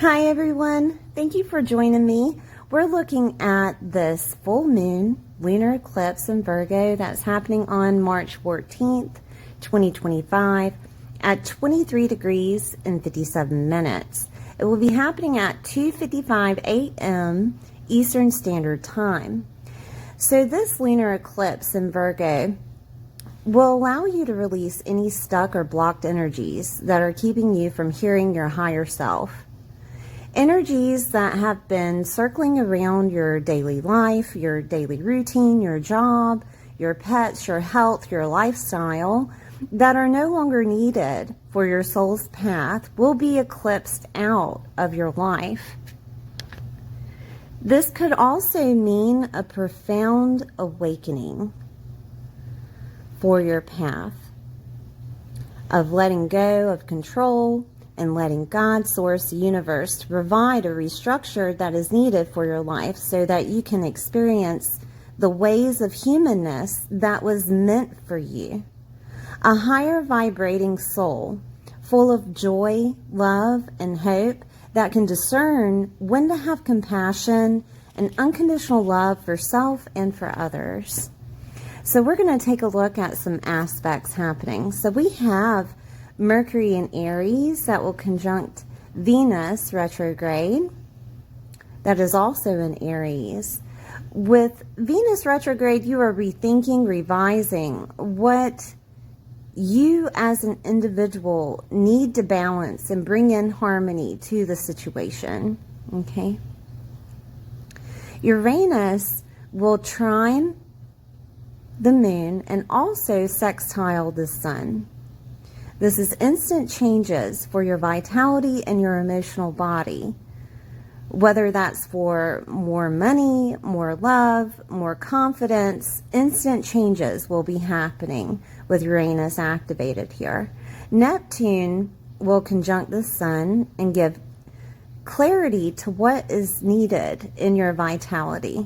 Hi everyone, thank you for joining me. We're looking at this full moon lunar eclipse in Virgo that's happening on March 14th, 2025 at 23 degrees and 57 minutes. It will be happening at 2:55 a.m. Eastern Standard Time. So this lunar eclipse in Virgo will allow you to release any stuck or blocked energies that are keeping you from hearing your higher self. Energies that have been circling around your daily life, your daily routine, your job, your pets, your health, your lifestyle, that are no longer needed for your soul's path will be eclipsed out of your life. This could also mean a profound awakening for your path of letting go of control and letting God, Source, the universe to provide a restructure that is needed for your life so that you can experience the ways of humanness that was meant for you. A higher vibrating soul full of joy, love, and hope that can discern when to have compassion and unconditional love for self and for others. So we're going to take a look at some aspects happening. So we have Mercury in Aries that will conjunct Venus retrograde. That is also in Aries. With Venus retrograde, you are rethinking, revising what you as an individual need to balance and bring in harmony to the situation. Okay. Uranus will trine the moon and also sextile the sun. This is instant changes for your vitality and your emotional body, whether that's for more money, more love, more confidence. Instant changes will be happening with Uranus activated here. Neptune will conjunct the sun and give clarity to what is needed in your vitality,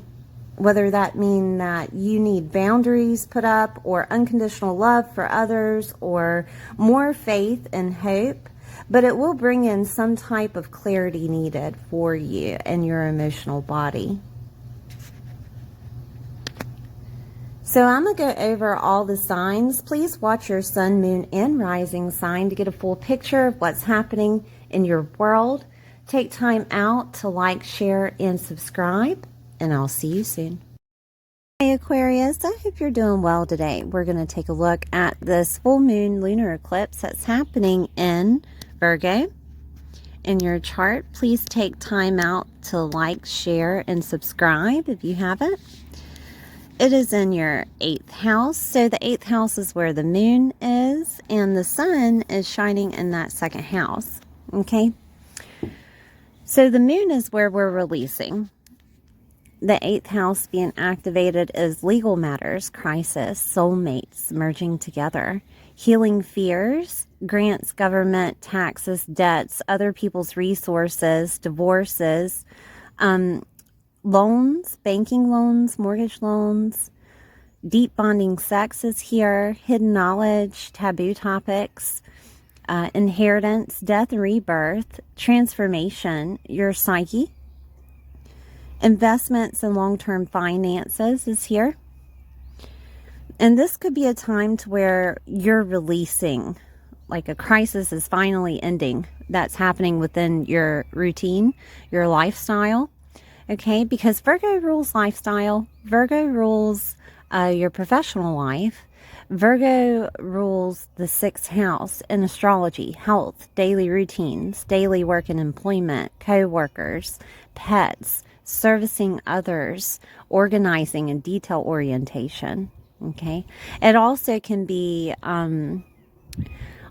whether that mean that you need boundaries put up or unconditional love for others or more faith and hope, but it will bring in some type of clarity needed for you and your emotional body. So I'm going to go over all the signs. Please watch your sun, moon, and rising sign to get a full picture of what's happening in your world. Take time out to like, share, and subscribe. And I'll see you soon. Hey Aquarius, I hope you're doing well today. We're going to take a look at this full moon lunar eclipse that's happening in Virgo. In your chart, please take time out to like, share, and subscribe if you haven't. It is in your 8th house. So the 8th house is where the moon is, and the sun is shining in that 2nd house. Okay? So the moon is where we're releasing. The 8th house being activated is legal matters, crisis, soulmates merging together, healing fears, grants, government, taxes, debts, other people's resources, divorces, loans, banking loans, mortgage loans, deep bonding sex is here, hidden knowledge, taboo topics, inheritance, death and rebirth, transformation, your psyche. Investments and long-term finances is here. And this could be a time to where you're releasing, like a crisis is finally ending. That's happening within your routine, your lifestyle. Okay, because Virgo rules lifestyle. Virgo rules your professional life. Virgo rules the 6th house in astrology, health, daily routines, daily work and employment, co-workers, pets, servicing others, organizing, and detail orientation. Okay. It also can be on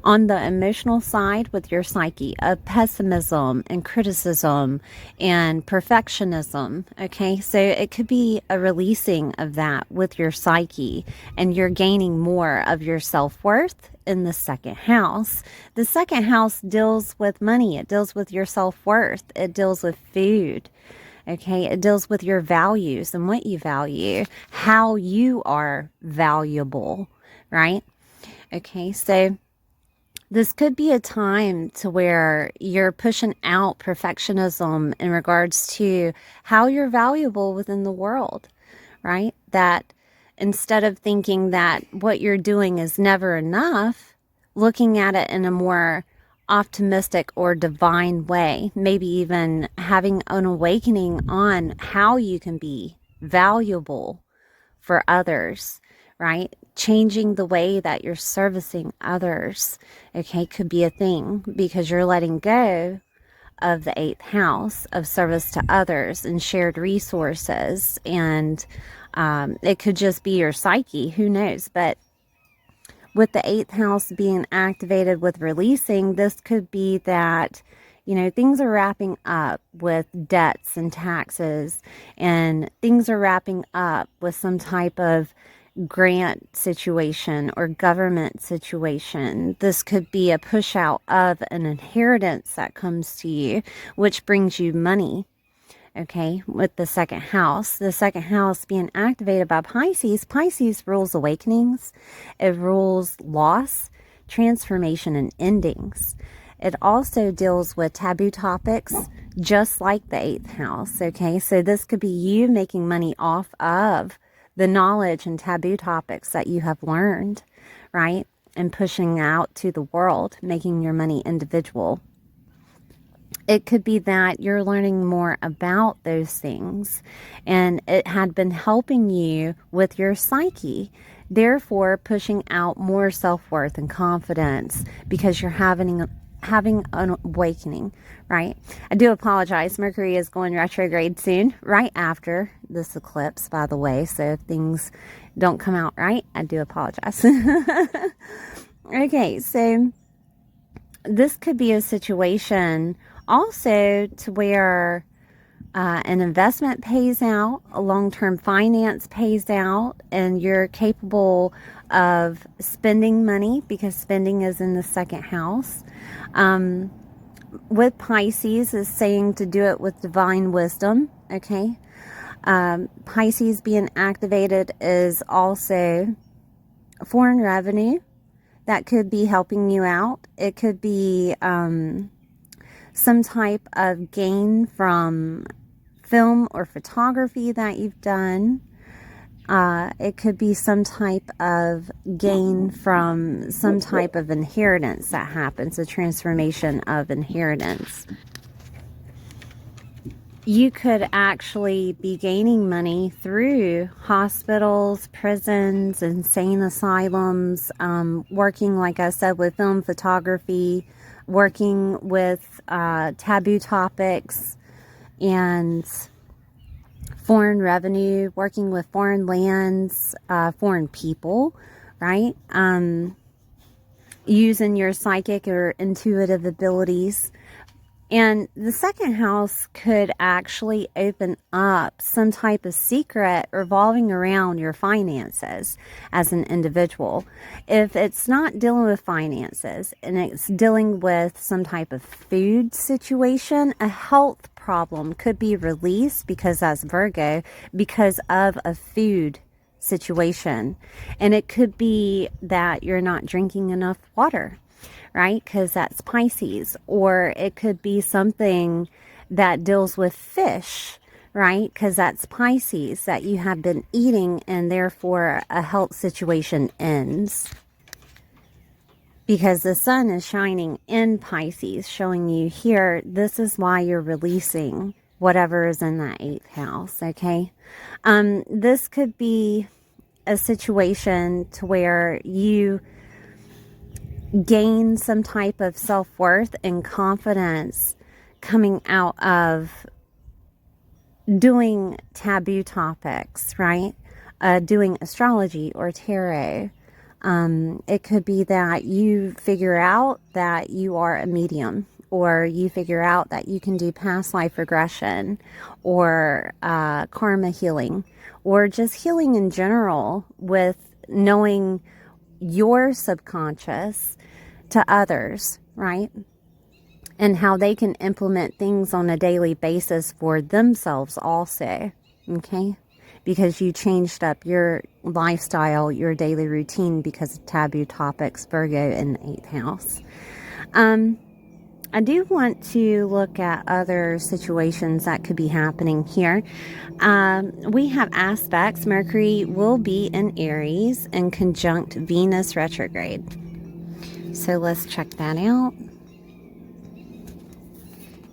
the emotional side with your psyche of pessimism and criticism and perfectionism. Okay. So it could be a releasing of that with your psyche, and you're gaining more of your self-worth in the 2nd house. The 2nd house deals with money. It deals with your self-worth. It deals with food. Okay, it deals with your values and what you value, how you are valuable, right? Okay, so This could be a time to where you're pushing out perfectionism in regards to how you're valuable within the world, right? That instead of thinking that what you're doing is never enough, looking at it in a more optimistic or divine way, maybe even having an awakening on how you can be valuable for others, right? Changing the way that you're servicing others, okay, could be a thing because you're letting go of the eighth house of service to others and shared resources. And it could just be your psyche, who knows? But with the eighth house being activated with releasing, this could be that, you know, things are wrapping up with debts and taxes, and things are wrapping up with some type of grant situation or government situation. This could be a push out of an inheritance that comes to you, which brings you money. Okay, with the second house being activated by Pisces. Pisces rules awakenings, it rules loss, transformation, and endings. It also deals with taboo topics, just like the eighth house. Okay, so this could be you making money off of the knowledge and taboo topics that you have learned, right? And pushing out to the world, making your money individual. It could be that you're learning more about those things and it had been helping you with your psyche, therefore pushing out more self-worth and confidence because you're having an awakening, right? I do apologize. Mercury is going retrograde soon, right after this eclipse, by the way. So if things don't come out right, I do apologize. Okay, so this could be a situation also to where an investment pays out, a long-term finance pays out, and you're capable of spending money because spending is in the second house. With Pisces is saying to do it with divine wisdom, okay? Pisces being activated is also foreign revenue that could be helping you out. It could be some type of gain from film or photography that you've done. It could be some type of gain from some type of inheritance that happens, a transformation of inheritance. You could actually be gaining money through hospitals, prisons, insane asylums, working, like I said, with film photography, working with taboo topics and foreign revenue, working with foreign lands, foreign people, right? Using your psychic or intuitive abilities. And the second house could actually open up some type of secret revolving around your finances as an individual. If it's not dealing with finances and it's dealing with some type of food situation, a health problem could be released because that's Virgo, because of a food situation. And it could be that you're not drinking enough water, right? Because that's Pisces. Or it could be something that deals with fish, right? Because that's Pisces, that you have been eating and therefore a health situation ends. Because the sun is shining in Pisces, showing you here, this is why you're releasing whatever is in that eighth house, okay? This could be a situation to where you gain some type of self-worth and confidence coming out of doing taboo topics, right? Doing astrology or tarot. It could be that you figure out that you are a medium, or you figure out that you can do past life regression or karma healing, or just healing in general with knowing your subconscious to others, right? And how they can implement things on a daily basis for themselves also, okay? because you changed up your lifestyle, your daily routine because of taboo topics, Virgo in the 8th house. I do want to look at other situations that could be happening here. We have aspects. Mercury will be in Aries in conjunct Venus retrograde. So let's check that out.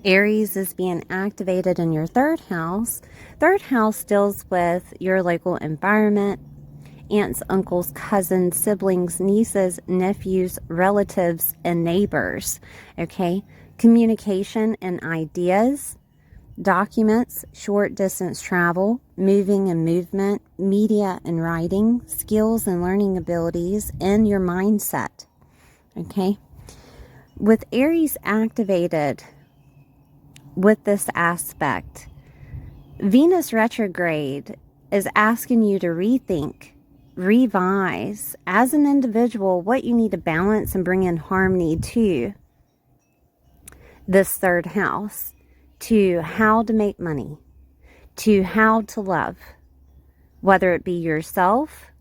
Aries is being activated in your 3rd house. 3rd house deals with your local environment, aunts, uncles, cousins, siblings, nieces, nephews, relatives, and neighbors. Okay? Communication and ideas, documents, short distance travel, moving and movement, media and writing, skills and learning abilities, and your mindset. Okay? With Aries activated with this aspect, Venus retrograde is asking you to rethink, revise as an individual what you need to balance and bring in harmony to this 3rd house, to how to make money, to how to love, whether it be yourself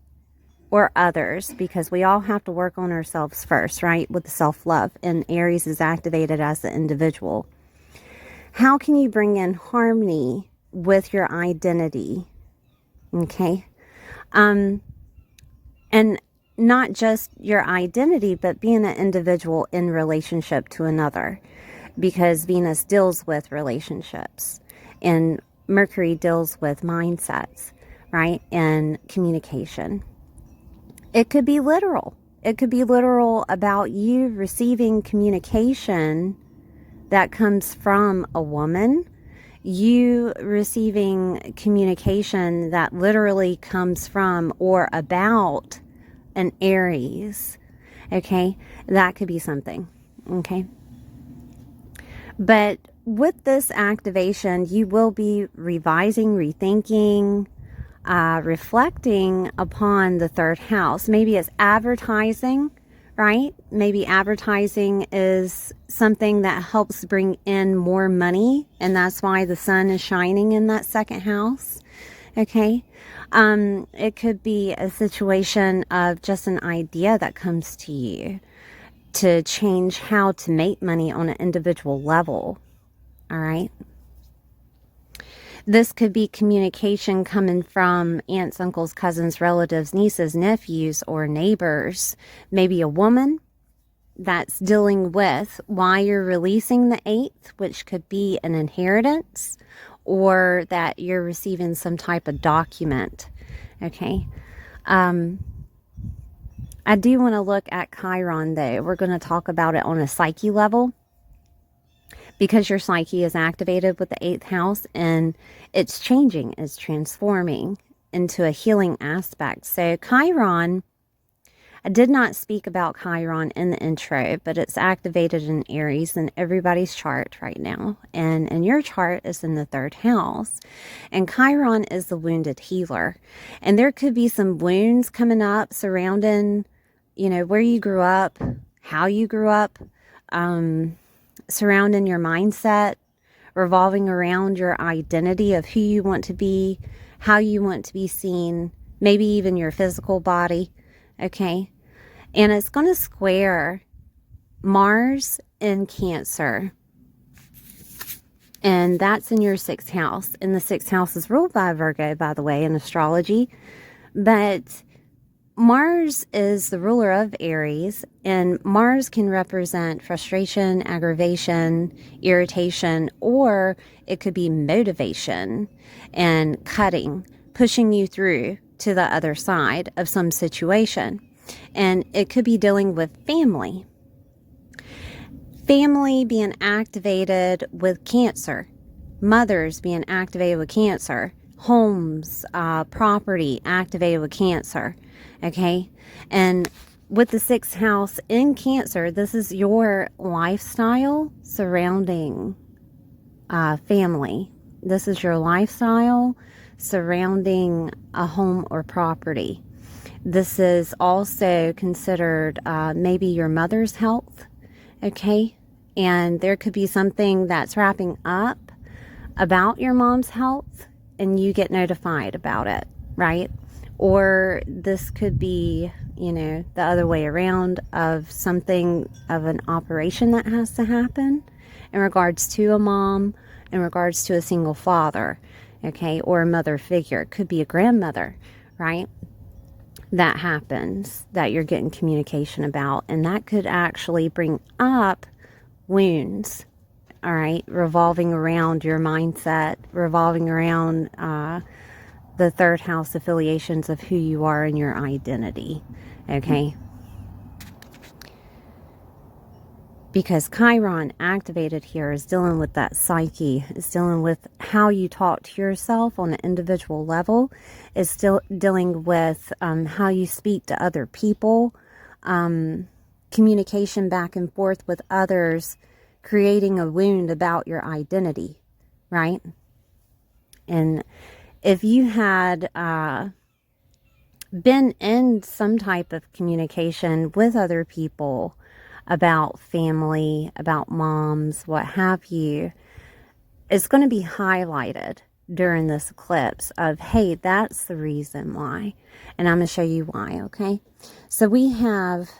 or others, because we all have to work on ourselves first, right? With the self-love, and Aries is activated as the individual. How can you bring in harmony with your identity? Okay. And not just your identity, but being an individual in relationship to another, because Venus deals with relationships and Mercury deals with mindsets, right? And communication. It could be literal. It could be literal about you receiving communication that comes from a woman, you receiving communication that literally comes from or about an Aries. Okay, that could be something. Okay, but with this activation, you will be revising, rethinking, reflecting upon the 3rd house. Maybe it's advertising, right? Maybe advertising is something that helps bring in more money, and that's why the sun is shining in that 2nd house. Okay. It could be a situation of just an idea that comes to you to change how to make money on an individual level. All right. This could be communication coming from aunts, uncles, cousins, relatives, nieces, nephews, or neighbors. Maybe a woman that's dealing with why you're releasing the 8th, which could be an inheritance, or that you're receiving some type of document. Okay. I do want to look at Chiron, though. We're going to talk about it on a psyche level, because your psyche is activated with the 8th house and it's changing, it's transforming into a healing aspect. So Chiron, I did not speak about Chiron in the intro, but it's activated in Aries in everybody's chart right now. And in your chart is in the 3rd house. And Chiron is the wounded healer. And there could be some wounds coming up surrounding, you know, where you grew up, how you grew up, surrounding your mindset, revolving around your identity of who you want to be, how you want to be seen, maybe even your physical body. Okay. And it's going to square Mars in Cancer. And that's in your 6th house. And the 6th house is ruled by Virgo, by the way, in astrology. But Mars is the ruler of Aries, and Mars can represent frustration, aggravation, irritation, or it could be motivation and cutting, pushing you through to the other side of some situation. And it could be dealing with family. Family being activated with Cancer. Mothers being activated with Cancer. Homes, property activated with Cancer. Okay, and with the 6th house in Cancer, this is your lifestyle surrounding family. This is your lifestyle surrounding a home or property. This is also considered maybe your mother's health. Okay, and there could be something that's wrapping up about your mom's health and you get notified about it, right? Or this could be, you know, the other way around, of something, of an operation that has to happen in regards to a mom, in regards to a single father, okay, or a mother figure. It could be a grandmother, right? That happens, that you're getting communication about, and that could actually bring up wounds, all right, revolving around your mindset, revolving around the third house affiliations of who you are and your identity, okay? Because Chiron activated here is dealing with that psyche, is dealing with how you talk to yourself on an individual level, is still dealing with how you speak to other people, communication back and forth with others, creating a wound about your identity, right? And if you had been in some type of communication with other people about family, about moms, what have you, it's going to be highlighted during this eclipse of, hey, that's the reason why. And I'm going to show you why, okay? So we have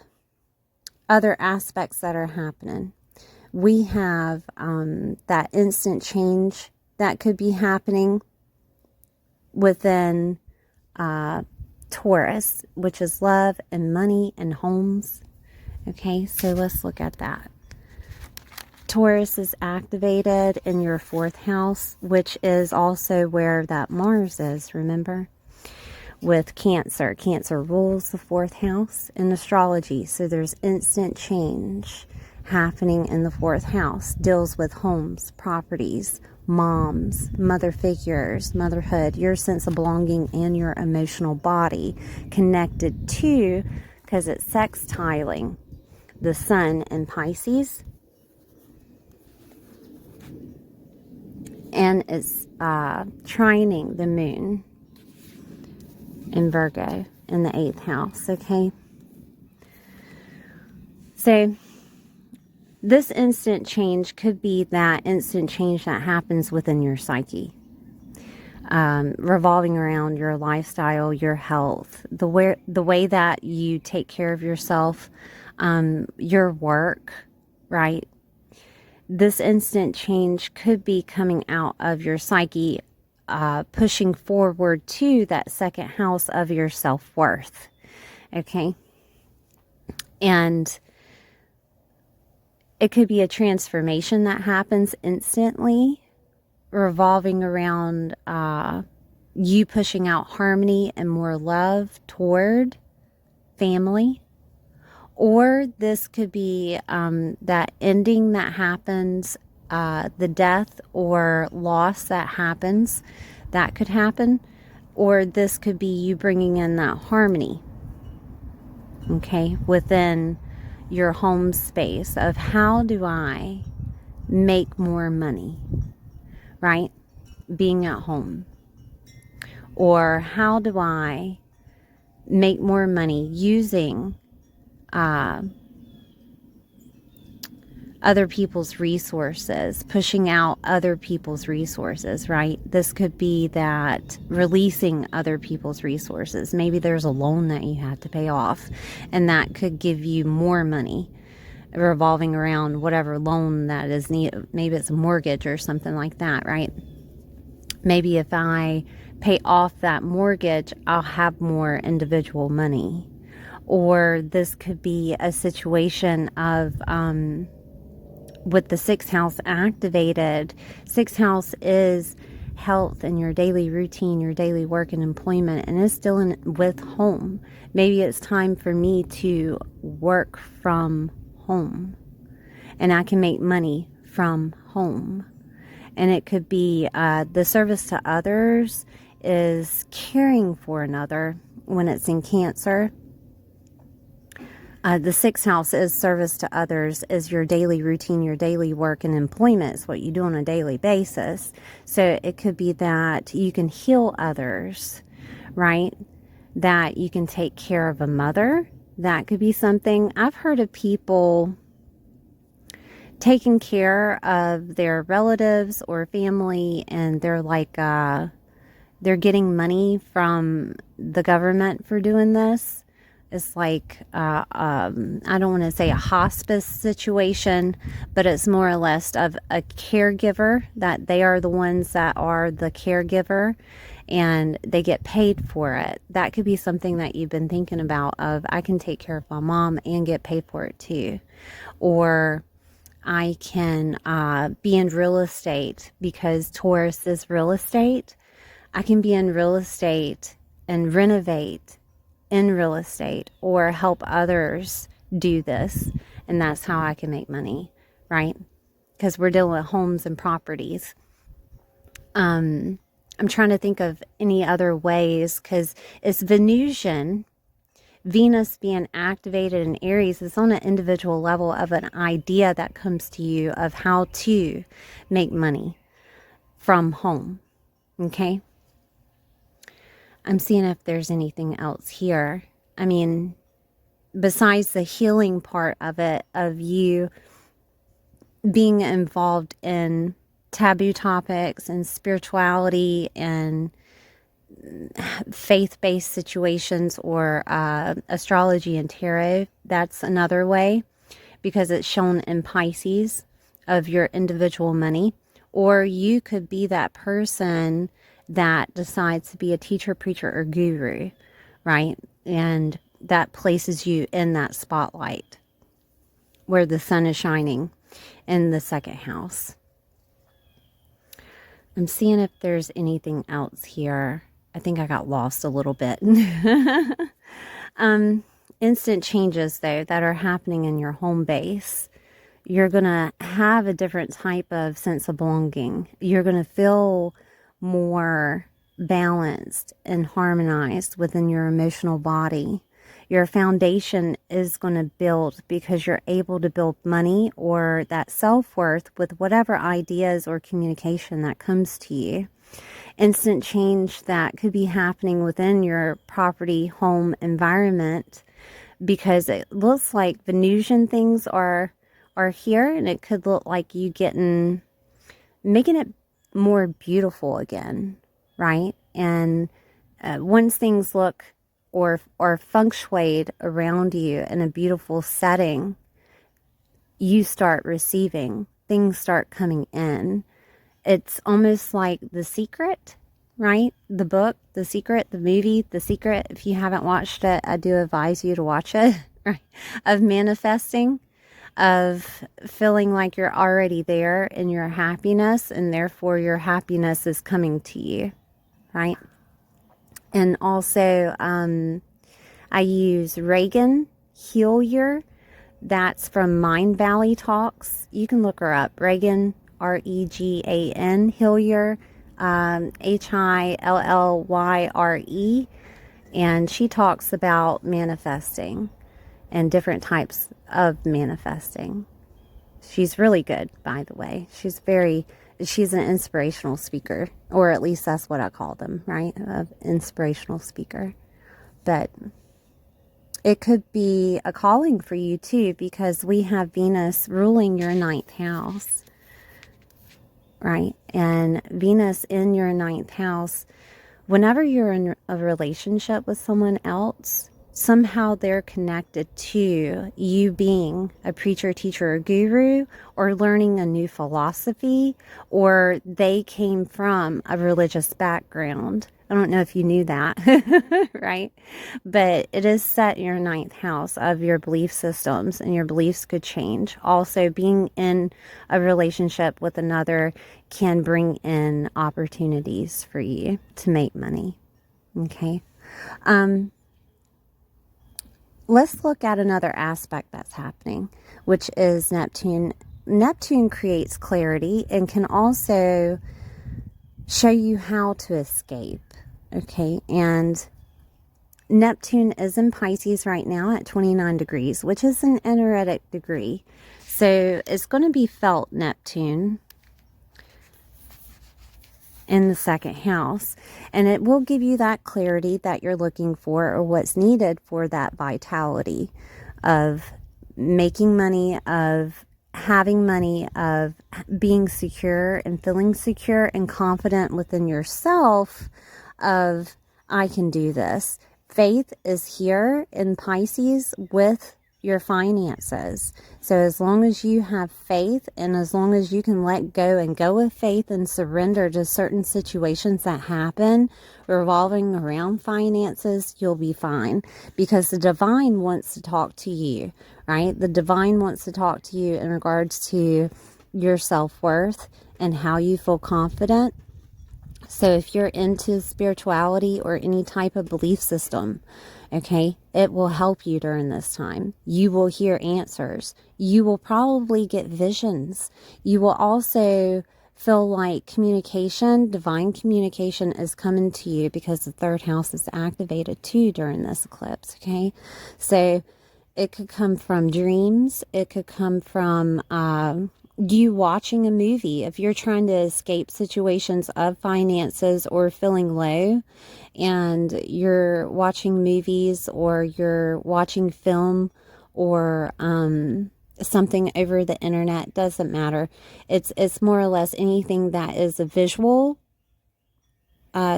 other aspects that are happening. We have that instant change that could be happening within Taurus, which is love and money and homes. Okay, so let's look at that. Taurus is activated in your 4th house, which is also where that Mars is, remember? With Cancer. Cancer rules the 4th house in astrology. So there's instant change happening in the 4th house. Deals with homes, properties, moms, mother figures, motherhood, your sense of belonging, and your emotional body connected to, because it's sextiling the sun in Pisces, and it's trining the moon in Virgo in the 8th house, okay? So this instant change could be that instant change that happens within your psyche, revolving around your lifestyle, your health, the way that you take care of yourself, your work, right? This instant change could be coming out of your psyche, pushing forward to that 2nd house of your self-worth, okay? And it could be a transformation that happens instantly, revolving around you pushing out harmony and more love toward family. Or this could be that ending that happens, the death or loss that happens, that could happen. Or this could be you bringing in that harmony, okay, within your home space of how do I make more money, right? Being at home. Or how do I make more money using other people's resources, pushing out other people's resources, right? This could be that releasing other people's resources. Maybe there's a loan that you have to pay off, and that could give you more money, revolving around whatever loan that is needed. Maybe it's a mortgage or something like that, right? Maybe if I pay off that mortgage, I'll have more individual money. Or this could be a situation of, with the 6th house activated, 6th house is health and your daily routine, your daily work and employment, and it's dealing with home. Maybe it's time for me to work from home, and I can make money from home. And it could be the service to others is caring for another when it's in Cancer. The 6th house is service to others, is your daily routine, your daily work and employment. It's what you do on a daily basis. So it could be that you can heal others, right? That you can take care of a mother. That could be something. I've heard of people taking care of their relatives or family, and they're like they're getting money from the government for doing this. It's like, I don't want to say a hospice situation, but it's more or less of a caregiver, that they are the ones that are the caregiver and they get paid for it. That could be something that you've been thinking about, of I can take care of my mom and get paid for it too. Or I can be in real estate, because Taurus is real estate. I can be in real estate and renovate in real estate, or help others do this, and that's how I can make money, right? Because we're dealing with homes and properties. I'm trying to think of any other ways, because it's Venusian. Venus being activated in Aries is on an individual level of an idea that comes to you of how to make money from home. Okay? I'm seeing if there's anything else here. I mean, besides the healing part of it, of you being involved in taboo topics and spirituality and faith-based situations, or astrology and tarot, that's another way, because it's shown in Pisces of your individual money. Or you could be that person that decides to be a teacher, preacher, or guru, right? And that places you in that spotlight where the sun is shining in the second house. I'm seeing if there's anything else here. I think I got lost a little bit. Instant changes, though, that are happening in your home base. You're going to have a different type of sense of belonging. You're going to feel more balanced and harmonized within your emotional body. Your foundation is going to build, because you're able to build money or that self-worth with whatever ideas or communication that comes to you. Instant change that could be happening within your property, home environment, because it looks like Venusian things are here, and it could look like you making it more beautiful again, right? And once things look or feng shuied around you in a beautiful setting, you start receiving, things start coming in. It's almost like The Secret, right? The book, The Secret, the movie, The Secret. If you haven't watched it, I do advise you to watch it, right? Of manifesting, of feeling like you're already there in your happiness, and therefore your happiness is coming to you, right? And also, I use Reagan Hillier. That's from Mind Valley Talks. You can look her up. Reagan, Regan, Hillier, Hilllyre. And she talks about manifesting and different types of manifesting. She's really good, by the way. She's an inspirational speaker, or at least that's what I call them, right? An inspirational speaker. But it could be a calling for you too, because we have Venus ruling your 9th house, right? And Venus in your 9th house, whenever you're in a relationship with someone else, somehow they're connected to you being a preacher, teacher, or guru, or learning a new philosophy, or they came from a religious background. I don't know if you knew that, right? But it is set in your 9th house of your belief systems, and your beliefs could change. Also, being in a relationship with another can bring in opportunities for you to make money, okay? Let's look at another aspect that's happening, which is Neptune. Neptune creates clarity and can also show you how to escape, okay? And Neptune is in Pisces right now at 29 degrees, which is an energetic degree. So it's going to be felt, Neptune, in the second house, and it will give you that clarity that you're looking for, or what's needed for that vitality of making money, of having money, of being secure and feeling secure and confident within yourself, of, I can do this. Faith is here in Pisces with your finances. So as long as you have faith, and as long as you can let go and go with faith and surrender to certain situations that happen revolving around finances, you'll be fine, because the divine wants to talk to you, right? The divine wants to talk to you in regards to your self-worth and how you feel confident. So if you're into spirituality or any type of belief system, okay, it will help you during this time. You will hear answers. You will probably get visions. You will also feel like communication, divine communication is coming to you, because the third house is activated too during this eclipse, okay? So it could come from dreams. It could come from you watching a movie. If you're trying to escape situations of finances or feeling low, and you're watching movies or you're watching film or something over the internet, doesn't matter. It's more or less anything that is a visual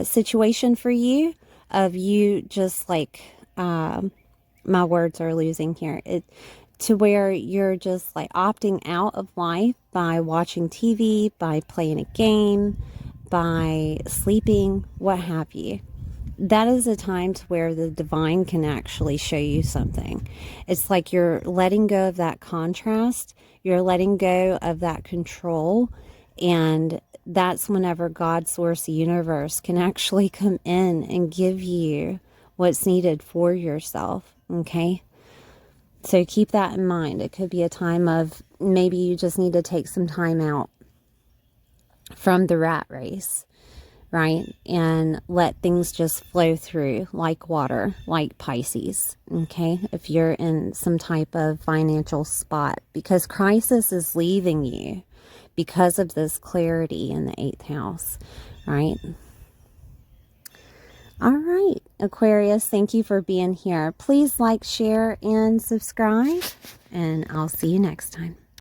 situation for you, of you just like my words are losing here. To where you're just like opting out of life by watching TV, by playing a game, by sleeping, what have you. That is a time to where the divine can actually show you something. It's like you're letting go of that contrast. You're letting go of that control. And that's whenever God, source, the universe can actually come in and give you what's needed for yourself. Okay? So keep that in mind. It could be a time of maybe you just need to take some time out from the rat race, right? And let things just flow through like water, like Pisces, okay? If you're in some type of financial spot, because crisis is leaving you because of this clarity in the 8th house, right? All right, Aquarius, thank you for being here. Please like, share, and subscribe, and I'll see you next time.